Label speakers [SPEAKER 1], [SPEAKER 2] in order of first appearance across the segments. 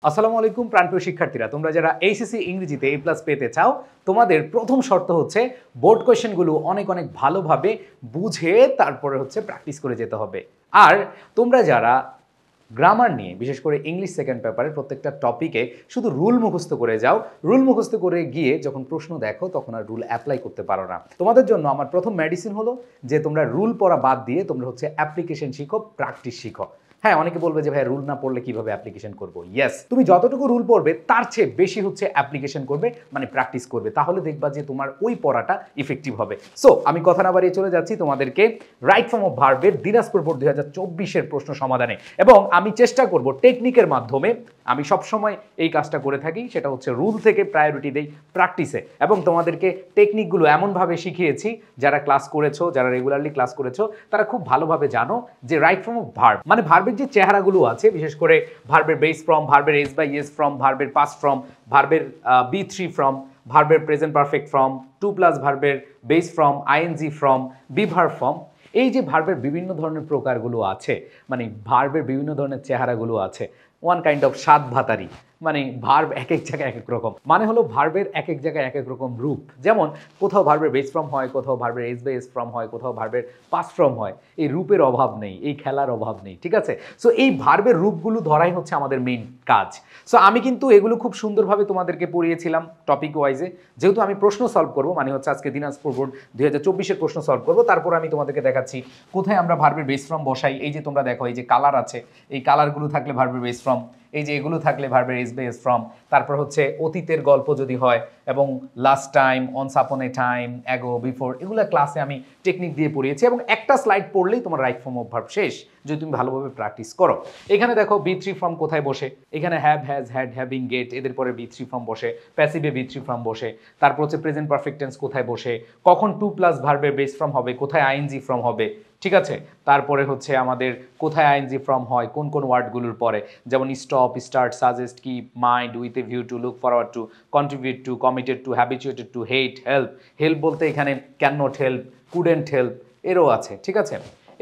[SPEAKER 1] আসসালামু আলাইকুম প্রাণপ্রিয় শিক্ষার্থীরা, তোমরা যারা এইচএসসি ইংরেজিতে A+ পেতে চাও, তোমাদের প্রথম শর্ত হচ্ছে বোর্ড কোয়েশ্চেনগুলো অনেক অনেক ভালোভাবে বুঝে তারপরে হচ্ছে প্র্যাকটিস করে যেতে হবে। আর তোমরা যারা গ্রামার নিয়ে বিশেষ করে ইংলিশ সেকেন্ড পেপারের প্রত্যেকটা টপিকে শুধু রুল মুখস্থ করে যাও, রুল মুখস্থ করে গিয়ে যখন প্রশ্ন দেখো তখন আর রুল অ্যাপ্লাই করতে পারো না। তোমাদের জন্য আমার প্রথম মেডিসিন হলো যে তোমরা রুল পড়া বাদ দিয়ে তোমরা হচ্ছে অ্যাপ্লিকেশন শিখো, প্র্যাকটিস শিখো। হ্যাঁ, অনেকে বলবে যে ভাই রুল না পড়লে কিভাবে অ্যাপ্লিকেশন করবো। ইয়েস, তুমি যতটুকু রুল পড়বে তার চেয়ে বেশি হচ্ছে অ্যাপ্লিকেশন করবে, মানে প্র্যাকটিস করবে, তাহলে দেখবা যে তোমার ওই পড়াটা ইফেক্টিভ হবে। সো আমি কথা না বাড়িয়ে চলে যাচ্ছি তোমাদেরকে রাইট ফর্ম অফ ভার্বের দিনাজপুর বোর্ড 2024-এর প্রশ্ন সমাধানে, এবং আমি চেষ্টা করব টেকনিকের মাধ্যমে। আমি সবসময় এই কাজটা করে থাকি, সেটা হচ্ছে রুল থেকে প্রায়োরিটি দেই প্র্যাকটিসে, এবং তোমাদেরকে টেকনিকগুলো এমনভাবে শিখিয়েছি যারা ক্লাস করেছো, যারা রেগুলারলি ক্লাস করেছো তারা খুব ভালোভাবে জানো যে রাইট ফর্ম অফ ভার্ব মানে ভার্বের যে চেহারাগুলো আছে, বিশেষ করে ভার্বের বেস ফর্ম, ভার্বের এস বাই এস ফর্ম, ভার্বের পাস্ট ফর্ম, ভার্বের B3 ফর্ম, ভার্বের প্রেজেন্ট পারফেক্ট ফর্ম, 2+ ভার্বের বেস ফর্ম, আইএনজি ফর্ম, বিভার ফর্ম, এই যে ভার্বের বিভিন্ন ধরনের প্রকারগুলো আছে, মানে ভার্বের বিভিন্ন ধরনের চেহারাগুলো আছে, ওয়ান কাইন্ড অফ স্বাদ ভাতারি, মানে ভার্ব এক এক জায়গায় এক এক রকম, মানে হলো ভার্বের এক এক জায়গায় এক এক রকম রূপ। যেমন কোথাও ভার্বের বেস ফর্ম হয়, কোথাও ভার্বের এস বাই এস ফর্ম হয়, কোথাও ভার্বের পাস্ট ফর্ম হয়। এই রূপের অভাব নেই, এই খেলার অভাব নেই, ঠিক আছে? সো এই ভার্বের রূপগুলো ধরাই হচ্ছে আমাদের মেইন কাজ। সো আমি কিন্তু এগুলো খুব সুন্দরভাবে তোমাদেরকে পড়িয়েছিলাম টপিক ওয়াইজে, যেহেতু আমি প্রশ্ন সলভ করবো, মানে হচ্ছে আজকে দিনাজপুর বোর্ড 2024-এর প্রশ্ন সলভ করবো, তারপর আমি তোমাদেরকে দেখাচ্ছি কোথায় আমরা ভার্বের বেস ফর্ম বসাই। এই যে তোমরা দেখো, এই যে কালার আছে, এই কালারগুলো থাকলে ভার্বের বেস ফর্ম, এই যে এগুলো থাকলে ভার্বের এস বাই এস ফর্ম, তারপর হচ্ছে অতীতের গল্প যদি হয়, এবং লাস্ট টাইম, অনস আপন এ টাইম, অ্যাগো, বিফোর, এগুলো ক্লাসে আমি টেকনিক দিয়ে পড়িয়েছি, এবং একটা স্লাইড পড়লেই তোমার রাইট ফর্ম অফ ভার্ব শেষ, যদি তুমি ভালোভাবে প্র্যাকটিস করো। এখানে দেখো B3 ফর্ম কোথায় বসে, এখানে have, has, had, having, get, এদের পরে B3 ফর্ম বসে, প্যাসিভে B3 ফর্ম বসে, তারপর হচ্ছে প্রেজেন্ট পারফেক্ট টেন্স কোথায় বসে, কখন 2+ ভার্বের বেস ফর্ম হবে, কোথায় আইএনজি ফর্ম হবে, ঠিক আছে? তারপরে হচ্ছে আমাদের কোথায় আইএনজি ফর্ম হয় কোন কোন ওয়ার্ডগুলোর পরে, যেমন stop, start, suggest, keep, mind, with a view to, look forward to, contribute to, committed to, habituated to, hate, help. Help বলতে এখানে can not help, couldn't help, এরও আছে, ঠিক আছে?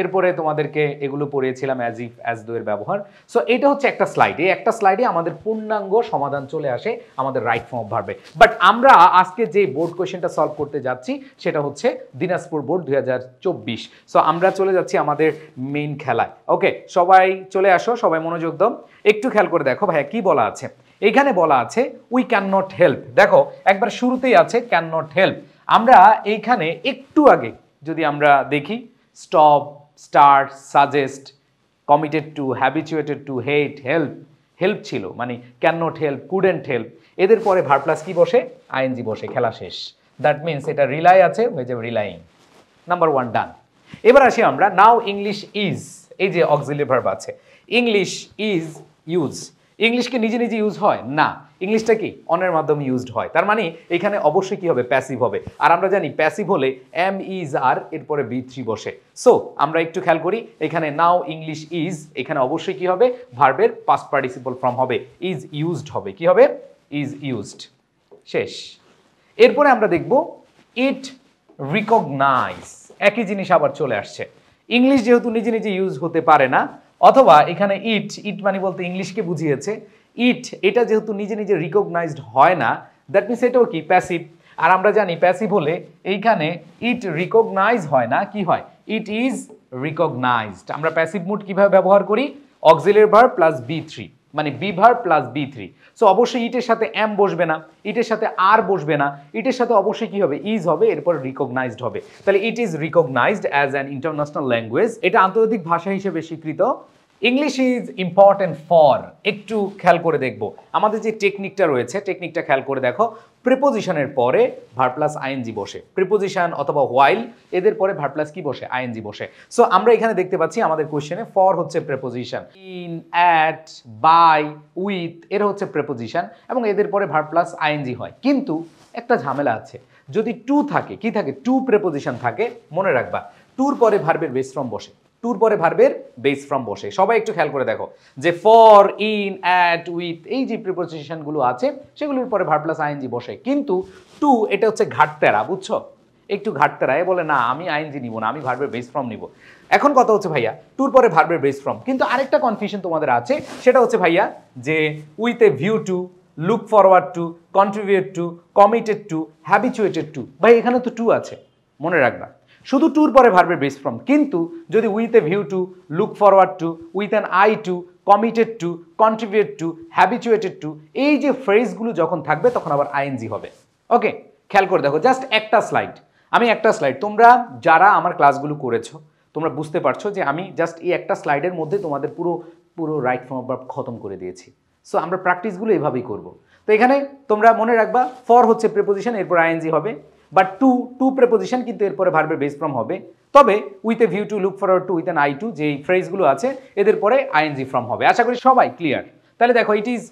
[SPEAKER 1] এরপরে তোমাদেরকে এগুলো পড়িয়েছিলাম অ্যাজ ইফ, অ্যাজ দো এর ব্যবহার। সো এটা হচ্ছে একটা স্লাইড, এই একটা স্লাইডে আমাদের পূর্ণাঙ্গ সমাধান চলে আসে আমাদের রাইট ফর্ম অফ ভার্বে। বাট আমরা আজকে যে বোর্ড কোয়েশ্চেনটা সলভ করতে যাচ্ছি সেটা হচ্ছে দিনাজপুর বোর্ড 2024। সো আমরা চলে যাচ্ছি আমাদের মেইন খেলায়। ওকে, সবাই চলে আসো, সবাই মনোযোগ দাও, একটু খেয়াল করে দেখো ভাইয়া কি বলা আছে। এখানে বলা আছে উই ক্যান নট হেল্প। দেখো একবার শুরুতেই আছে ক্যান নট হেল্প। আমরা এইখানে একটু আগে যদি আমরা দেখি, stop, start, suggest, committed to, habituated to, hate, help, help ছিল, মানে can not help, couldn't help, এদের পরে ভার্ব প্লাস কি বসে, আইএনজি বসে, খেলা শেষ। দ্যাট মিনস এটা রিলাই আছে, হয়ে যাবে রিলাইং। নাম্বার 1 ডান। এবার আসি আমরা নাও ইংলিশ ইজ, এই যে অক্সিলারি ভার্ব আছে, ইংলিশ ইজ ইউজ। ইংলিশকে নিজে নিজে ইউজ হয় না, ইংলিশটা কি অনের মাধ্যমে ইউজড হয়, তার মানে এখানে অবশ্যই কি হবে, প্যাসিভ হবে। আর আমরা জানি প্যাসিভ হলে এম ইজ আর এরপরে B3 বসে। সো আমরা একটু খেয়াল করি, এখানে নাও ইংলিশ ইজ, এখানে অবশ্যই কি হবে, ভার্বের পাস্ট পার্টিসিপল ফর্ম হবে, ইজ ইউজড হবে, কি হবে, ইজ ইউজড, শেষ। এরপরে আমরা দেখব ইট রিকগনাইজ, একই জিনিস আবার চলে আসছে। ইংলিশ যেহেতু নিজে নিজে ইউজ হতে পারে না, অথবা এখানে ইট, ইট মানে বলতে ইংলিশকে বুঝিয়েছে, ইট এটা যেহেতু নিজে নিজে রিকগনাইজড হয় না, দ্যাট মিনস এটাও কি প্যাসিভ। আর আমরা জানি প্যাসিভ হলে এইখানে ইট রিকগনাইজ হয় না, কি হয়, ইট ইজ রিকগনাইজড। আমরা প্যাসিভ মুড কিভাবে ব্যবহার করি, অক্সিলারি ভার্ব প্লাস B3, মানে be verb plus B3। So অবশ্যই ইটের সাথে এম বসবে না, ইটের সাথে আর বসবে না, ইটের সাথে অবশ্যই কি হবে, ইজ হবে, এরপর রিকগনাইজড হবে। তাহলে it is recognised as an international language, এটা আন্তর্জাতিক ভাষা হিসেবে স্বীকৃত। ইংলিশ ইজ ইম্পর্টেন্ট ফর, একটু খেয়াল করে দেখব আমাদের যে টেকনিকটা রয়েছে, টেকনিকটা খেয়াল করে দেখো, প্রিপোজিশনের পরে ভার্ব প্লাস আইএনজি বসে, প্রিপোজিশন অথবা হোয়াইল, এদের পরে ভার্ব প্লাস কি বসে, আইএনজি বসে। সো আমরা এখানে দেখতে পাচ্ছি আমাদের কোশ্চেনে ফর হচ্ছে preposition, in, at, by, with এর হচ্ছে প্রিপোজিশন, এবং এদের পরে ভার্ব প্লাস আইএনজি হয়। কিন্তু একটা ঝামেলা আছে, যদি টু থাকে, কি থাকে, টু প্রিপোজিশন থাকে, মনে রাখবা টুর পরে ভার্বের বেস ফর্ম বসে, টুর পরে ভার্বের বেস ফর্ম বসে। সবাই একটু খেয়াল করে দেখো যে ফর, ইন, অ্যাট, উইথ এই যে প্রিপোজিশনগুলো আছে সেগুলোর পরে ভার্ব প্লাস আইএনজি বসে, কিন্তু টু এটা হচ্ছে ঘাটতেরা, বুঝছো? একটু ঘাটতেরায় বলে না আমি আইএনজি নিব না, আমি ভার্বের বেস ফর্ম নিব। এখন কথা হচ্ছে ভাইয়া টুর পরে ভার্বের বেস ফর্ম, কিন্তু আরেকটা কনফিউশন তোমাদের আছে, সেটা হচ্ছে ভাইয়া যে with a view to, look forward to, contribute to, committed to, habituated to. ভাই এখানে তো টু আছে, মনে রাখবা শুধু টুর পরে ভার্বের বেস ফর্ম, কিন্তু যদি with a view to, look forward to, with an eye to, committed to, contribute to, habituated to, এই যে ফ্রেজগুলো যখন থাকবে তখন আবার আইএনজি হবে। ওকে, খেয়াল করে দেখো, জাস্ট একটা স্লাইড, আমি একটা স্লাইড, তোমরা যারা আমার ক্লাসগুলো করেছো তোমরা বুঝতে পারছো যে আমি জাস্ট এই একটা স্লাইডের মধ্যে তোমাদের পুরো পুরো রাইট ফর্ম অফ ভার্ব খতম করে দিয়েছি। সো আমরা প্র্যাকটিসগুলো এভাবেই করব। তো এখানে তোমরা মনে রাখবা ফর হচ্ছে প্রিপোজিশন, এরপর আইএনজি হবে, বাট টু প্রিপোজিশন, কিন্তু এরপরে ভার্বের বেস ফর্ম হবে। তবে with a view to, look forward to, with an eye to, যেই ফ্রেজগুলো আছে এদের পরে আইএনজি ফর্ম হবে। আশা করি সবাই ক্লিয়ার। তাহলে দেখো, it is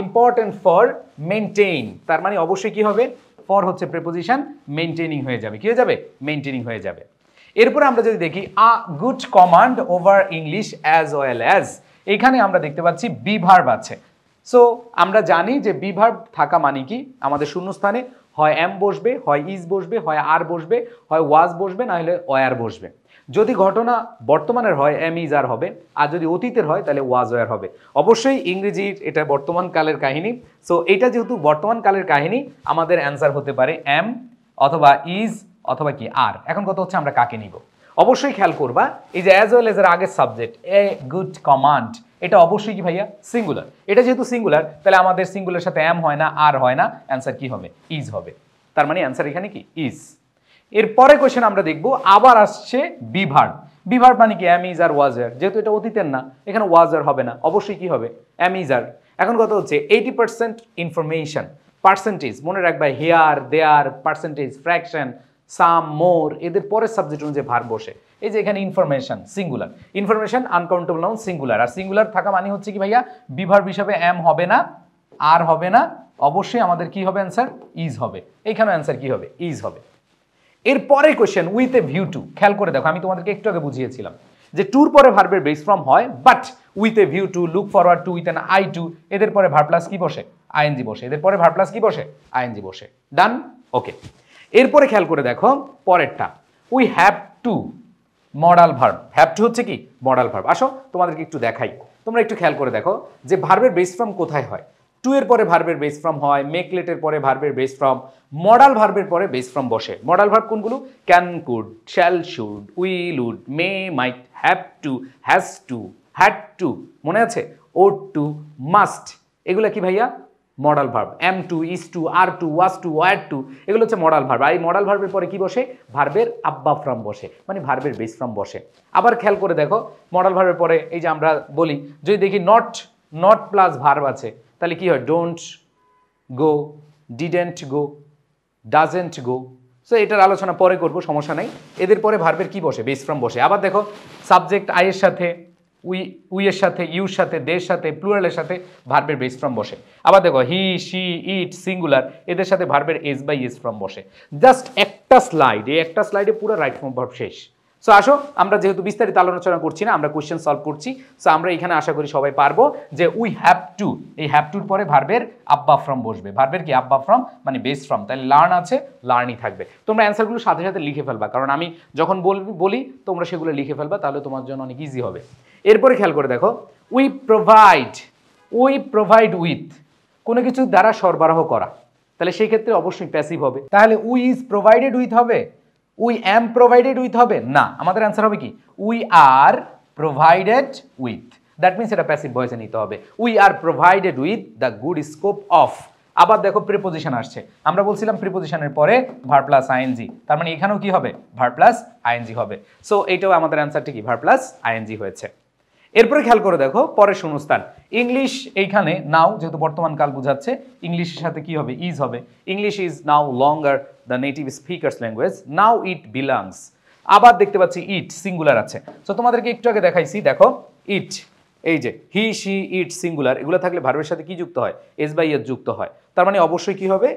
[SPEAKER 1] important for maintain, তার মানে অবশ্যই কি হবে, ফর হচ্ছে প্রিপোজিশন, মেনটেনিং হয়ে যাবে, কি হয়ে যাবে, মেনটেনিং হয়ে যাবে। এরপরে আমরা যদি দেখি a good command over English as well as, এখানে আমরা দেখতে পাচ্ছি বি ভার্ব আছে। সো আমরা জানি যে বি ভার্ব থাকা মানে কি, আমাদের শূন্যস্থানে হয় এম বসবে, হয় ইজ বসবে, হয় আর বসবে, হয় ওয়াজ বসবে, না হলে ওয়ার বসবে। যদি ঘটনা বর্তমানের হয় এম ইজ আর হবে, আর যদি অতীতের হয় তাহলে ওয়াজ ওয়ার হবে। অবশ্যই ইংরেজির এটা বর্তমান কালের কাহিনী, সো এটা যেহেতু বর্তমান কালের কাহিনী, আমাদের অ্যান্সার হতে পারে এম অথবা ইজ অথবা কি আর। এখন কথা হচ্ছে আমরা কাকে নিব। অবশ্যই খেয়াল করবা এই যে অ্যাজ ওয়েল এজ এর আগের সাবজেক্ট এ গুড কমান্ড, এটা অবশ্যই কি ভাইয়া, সিঙ্গুলার। এটা যেহেতু সিঙ্গুলার তাহলে আমাদের সিঙ্গুলার সাথে এম হয় না, আর হয় না, অ্যান্সার কি হবে, ইজ হবে। তার মানে অ্যান্সার এখানে কি, ইজ। এরপরে কোশ্চেন আমরা দেখব, আবার আসছে বি ভার্ব। বি ভার্ব মানে কি, এম ইজ আর ওয়াজ আর, যেহেতু এটা অতীতের না এখানে ওয়াজ আর হবে না, অবশ্যই কি হবে, এম ইজ আর। এখন কথা হচ্ছে 80% ইনফরমেশন, পার্সেন্টেজ মনে রাখবা, here, there, percentage, fraction, some, more, এদের পরের সাবজেক্ট অনুযায়ী ভার্ব বসে। এই যে এখানে information singular, information uncountable noun singular, আর সিঙ্গুলার থাকা মানে হচ্ছে কি ভাইয়া, বি ভার্ব হিসাবে এম হবে না, আর হবে না, অবশ্যই আমাদের কি হবে অ্যান্সার, ইজ হবে। এইখানে অ্যান্সার কি হবে, ইজ হবে। এরপরে question with a view two, খেয়াল করে দেখো, আমি তোমাদেরকে একটু আগে বুঝিয়েছিলাম যে টুর পরে ভার্বের বেস ফর্ম হয়, but with a view to, look forward to, with an eye to, এদের পরে ভার্ব প্লাস কি বসে, আইএনজি বসে, এদের পরে ভার্ব প্লাস কি বসে, আইএনজি বসে। ডান, ওকে। এরপরে খেয়াল করে দেখো পরেরটা, we have to, modal verb. Have to হচ্ছে কি, মডাল ভার্ব। আসো তোমাদেরকে একটু দেখাই, তোমরা একটু খেয়াল করে দেখো যে ভার্বের বেস ফর্ম কোথায় হয়। টু এর পরে ভার্বের বেস ফর্ম হয়, মেকলেটের পরে ভার্বের বেস ফর্ম, মডাল ভার্বের পরে বেস ফর্ম বসে। মডাল ভার্ব কোনগুলো, can, could, shall, should, will, would, may, might, have to, has to, had to, মনে আছে, ওড টু, মাস্ট, এগুলো কি ভাইয়া, modal verb. Am to, is to, are to, was to, were to, এগুলো হচ্ছে modal verb. আর এই modal ভার্বের পরে কি বসে, ভার্বের আব্বা ফর্ম বসে, মানে ভার্বের বেস ফর্ম বসে। আবার খেয়াল করে দেখো মডাল ভার্বের পরে এই যে আমরা বলি, যদি দেখি নট, নট প্লাস ভার্ব আছে, তাহলে কি হয়, don't go, didn't go, doesn't go. So এটার আলোচনা পরে করব, সমস্যা নাই। এদের পরে ভার্বের কি বসে, বেস ফর্ম বসে। আবার দেখো সাবজেক্ট আই এর সাথে, উই এর সাথে, ইউর সাথে, দের সাথে, প্লুরালের সাথে ভার্বের বেস ফর্ম বসে। আবার দেখো হি, শি, ইট, সিঙ্গুলার, এদের সাথে ভার্বের এস বাই এস ফর্ম বসে। জাস্ট একটা স্লাইড, এই একটা স্লাইডে পুরো রাইট ফর্ম ভার্ব শেষ। সো আসো, আমরা যেহেতু বিস্তারিত আলোচনা করছি না, আমরা কোশ্চেন সলভ করছি। সো আমরা এখানে আশা করি সবাই পারবো যে উই হ্যাভ টু, এই হ্যাভ টুর পরে ভার্বের আব্বা ফর্ম বসবে। ভার্বের কি, আব্বা ফর্ম মানে বেস ফর্ম, তাহলে লার্ন আছে, লার্নই থাকবে। তোমরা অ্যান্সারগুলো সাথে সাথে লিখে ফেলবা, কারণ আমি যখন বলি তোমরা সেগুলো লিখে ফেলবা, তাহলে তোমার জন্য অনেক ইজি হবে। এরপরে খেয়াল করে দেখো, উই প্রোভাইড উইথ, কোনো কিছু দ্বারা সরবরাহ করা, তাহলে সেই ক্ষেত্রে অবশ্যই প্যাসিভ হবে। তাহলে উই ইজ প্রোভাইডেড উইথ হবে, উই অ্যাম প্রোভাইডেড উইথ হবে না, আমাদের অ্যান্সার হবে কি, we are provided with. That means এটা প্যাসিভ ভয়েসে নিতে হবে, we are provided with the good scope of. আবার দেখো প্রিপোজিশন আসছে, আমরা বলছিলাম প্রিপোজিশনের পরে ভার্ব প্লাস আইএনজি, তার মানে এখানেও কি হবে, ভার্ব প্লাস আইএনজি হবে। সো এইটাও আমাদের অ্যান্সারটি কি, ভার্ব প্লাস আইএনজি হয়েছে। এরপরে খেয়াল করে দেখো পরের শূন্যস্থান, ইংলিশ, এইখানে নাও যেহেতু বর্তমান কাল বোঝাচ্ছে, ইংলিশের সাথে কি হবে, ইজ হবে। English is no longer the native speakers language, now it belongs. আবার দেখতে পাচ্ছি ইট সিঙ্গুলার আছে। সো তোমাদেরকে একটু আগে দেখাইছি, দেখো ইট, এই যে হি, শি, ইট সিঙ্গুলার, এগুলো থাকলে ভার্বের সাথে কি যুক্ত হয়, এস বাই এস যুক্ত হয়। তার মানে অবশ্যই কি হবে,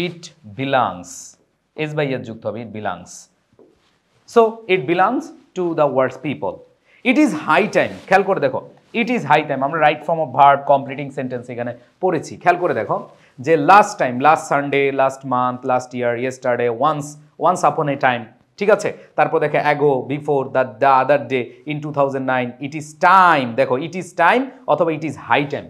[SPEAKER 1] it belongs, S by S যুক্ত হবে, it belongs. So it belongs to the words people. It is high time, খেয়াল করে দেখো, ইট ইজ হাই টাইম, আমরা right form of verb completing sentence এখানে পড়েছি। খেয়াল করে দেখো যে last time, last Sunday, last month, last year, yesterday, once, once upon a time, ঠিক আছে। তারপর দেখো ago, before, the other day, in 2009, it is time. দেখো ইট ইজ টাইম অথবা it is high time.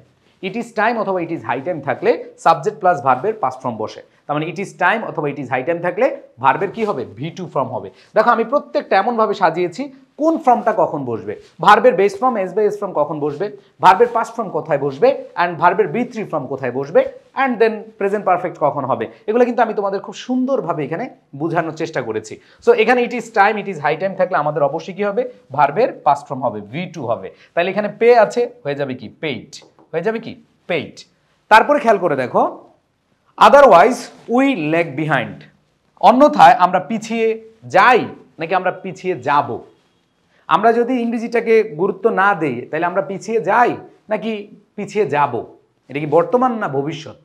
[SPEAKER 1] It is time অথবা it is high time থাকলে subject plus ভার্বের past form বসে। তার মানে ইট ইজ টাইম অথবা ইট ইজ হাই টাইম থাকলে ভার্বের কি হবে? V2 ফর্ম হবে। দেখো আমি প্রত্যেকটা এমনভাবে সাজিয়েছি কোন ফর্মটা কখন বসবে, ভার্বের base form S by S form কখন বসবে, ভার্বের পাস্ট ফর্ম কোথায় বসবে, অ্যান্ড ভার্বের B3 ফর্ম কোথায় বসবে, অ্যান্ড দেন প্রেজেন্ট পারফেক্ট কখন হবে। এগুলো কিন্তু আমি তোমাদের খুব সুন্দরভাবে এখানে বোঝানোর চেষ্টা করেছি। সো এখানে it is time, it is high time থাকলে আমাদের অবশ্যই কি হবে? ভার্বের পাস্ট ফর্ম হবে, V2 হবে। তাহলে এখানে পে আছে, হয়ে যাবে কি? পেইড। হয়ে যাবে কি? পেইড। তারপরে খেয়াল করে দেখো, আদারওয়াইজ উই ল্যাগ বিহাইন্ড। অন্যথায় আমরা পিছিয়ে যাই নাকি আমরা পিছিয়ে যাব? আমরা যদি ইংরেজিটাকে গুরুত্ব না দেই তাহলে আমরা পিছিয়ে যাই নাকি পিছিয়ে যাব? এটা কি বর্তমান না ভবিষ্যৎ?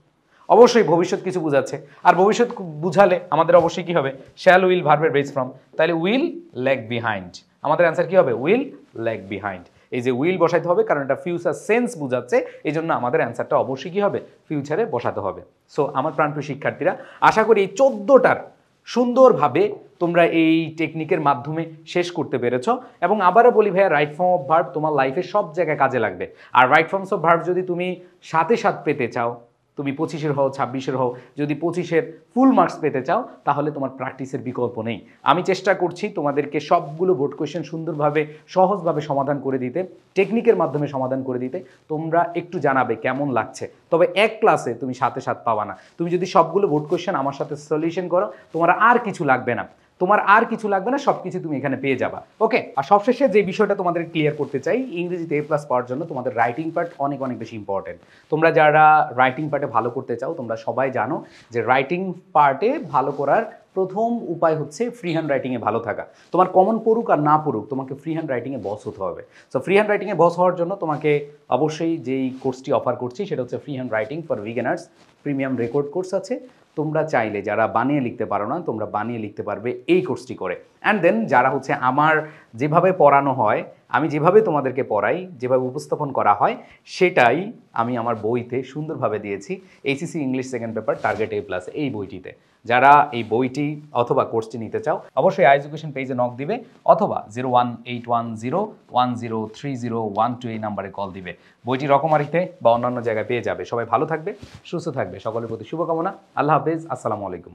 [SPEAKER 1] অবশ্যই ভবিষ্যৎ কিছু বোঝাচ্ছে, আর ভবিষ্যৎ বুঝালে আমাদের অবশ্যই কি হবে? শ্যাল উইল ভার্বের বেস ফর্ম, তাহলে উইল ল্যাগ বিহাইন্ড। আমাদের অ্যান্সার কি হবে? Will lag behind. এই যে উইল বসাইতে হবে কারণ এটা ফিউচার সেন্স বোঝাচ্ছে, এই জন্য আমাদের অ্যান্সারটা অবশ্যই কি হবে? ফিউচারে বসাতে হবে। সো আমার প্রাণপ্রিয় শিক্ষার্থীরা, আশা করি এই 14টার সুন্দরভাবে তোমরা এই টেকনিকের মাধ্যমে শেষ করতে পেরেছ। এবং আবারও বলি ভাইয়া, রাইট ফর্ম অফ ভার্ব তোমার লাইফে সব জায়গায় কাজে লাগবে। আর রাইট ফর্মস অফ ভার্ব যদি তুমি 7 পেতে চাও, তুমি 25-এর হও 26-এর হও, যদি 25-এর ফুল মার্কস পেতে চাও তাহলে তোমার প্র্যাকটিসের বিকল্প নেই। আমি চেষ্টা করছি তোমাদেরকে সবগুলো বোর্ড কোয়েশ্চেন সুন্দরভাবে সহজভাবে সমাধান করে দিতে, টেকনিকের মাধ্যমে সমাধান করে দিতে। তোমরা একটু জানাবে কেমন লাগছে। তবে এক ক্লাসে তুমি 7 পাবা না। তুমি যদি সবগুলো বোর্ড কোয়েশ্চেন আমার সাথে সলিউশন করো, তোমার আর কিছু লাগবে না, তোমার আর কিছু লাগবে না, সব কিছু তুমি এখানে পেয়ে যাবা। ওকে, আর সবশেষে যে বিষয়টা তোমাদের ক্লিয়ার করতে চাই, ইংরেজিতে A+ পাওয়ার জন্য তোমাদের রাইটিং পার্ট অনেক অনেক বেশি ইম্পর্টেন্ট। তোমরা যারা রাইটিং পার্টে ভালো করতে চাও, তোমরা সবাই জানো যে রাইটিং পার্টে ভালো করার প্রথম উপায় হচ্ছে ফ্রি হ্যান্ড রাইটিংয়ে ভালো থাকা। তোমার কমন পড়ুক আর না পড়ুক, তোমাকে ফ্রি হ্যান্ড রাইটিংয়ে বস হতে হবে। সো ফ্রি হ্যান্ড রাইটিংয়ে বস হওয়ার জন্য তোমাকে অবশ্যই যেই কোর্সটি অফার করছি সেটা হচ্ছে free hand writing for beginners premium record course আছে। তোমরা চাইলে যারা বানিয়ে লিখতে পারো না, তোমরা বানিয়ে লিখতে পারবে এই কোর্সটি করে। অ্যান্ড দেন যারা হচ্ছে আমার যেভাবে পড়ানো হয়, আমি যেভাবে তোমাদেরকে পড়াই, যেভাবে উপস্থাপন করা হয়, সেটাই আমি আমার বইতে সুন্দরভাবে দিয়েছি। HSC English second paper target A+, এই বইটিতে। যারা এই বইটি অথবা কোর্সটি নিতে চাও অবশ্যই এডুকেশন পেজে নক দিবে অথবা 01810103012 এই নাম্বারে কল দিবে। বইটি রকমারিতে বা অন্যান্য জায়গায় পেয়ে যাবে। সবাই ভালো থাকবে, সুস্থ থাকবে। সকলের প্রতি শুভকামনা। আল্লাহ হাফেজ। আসসালামু আলাইকুম।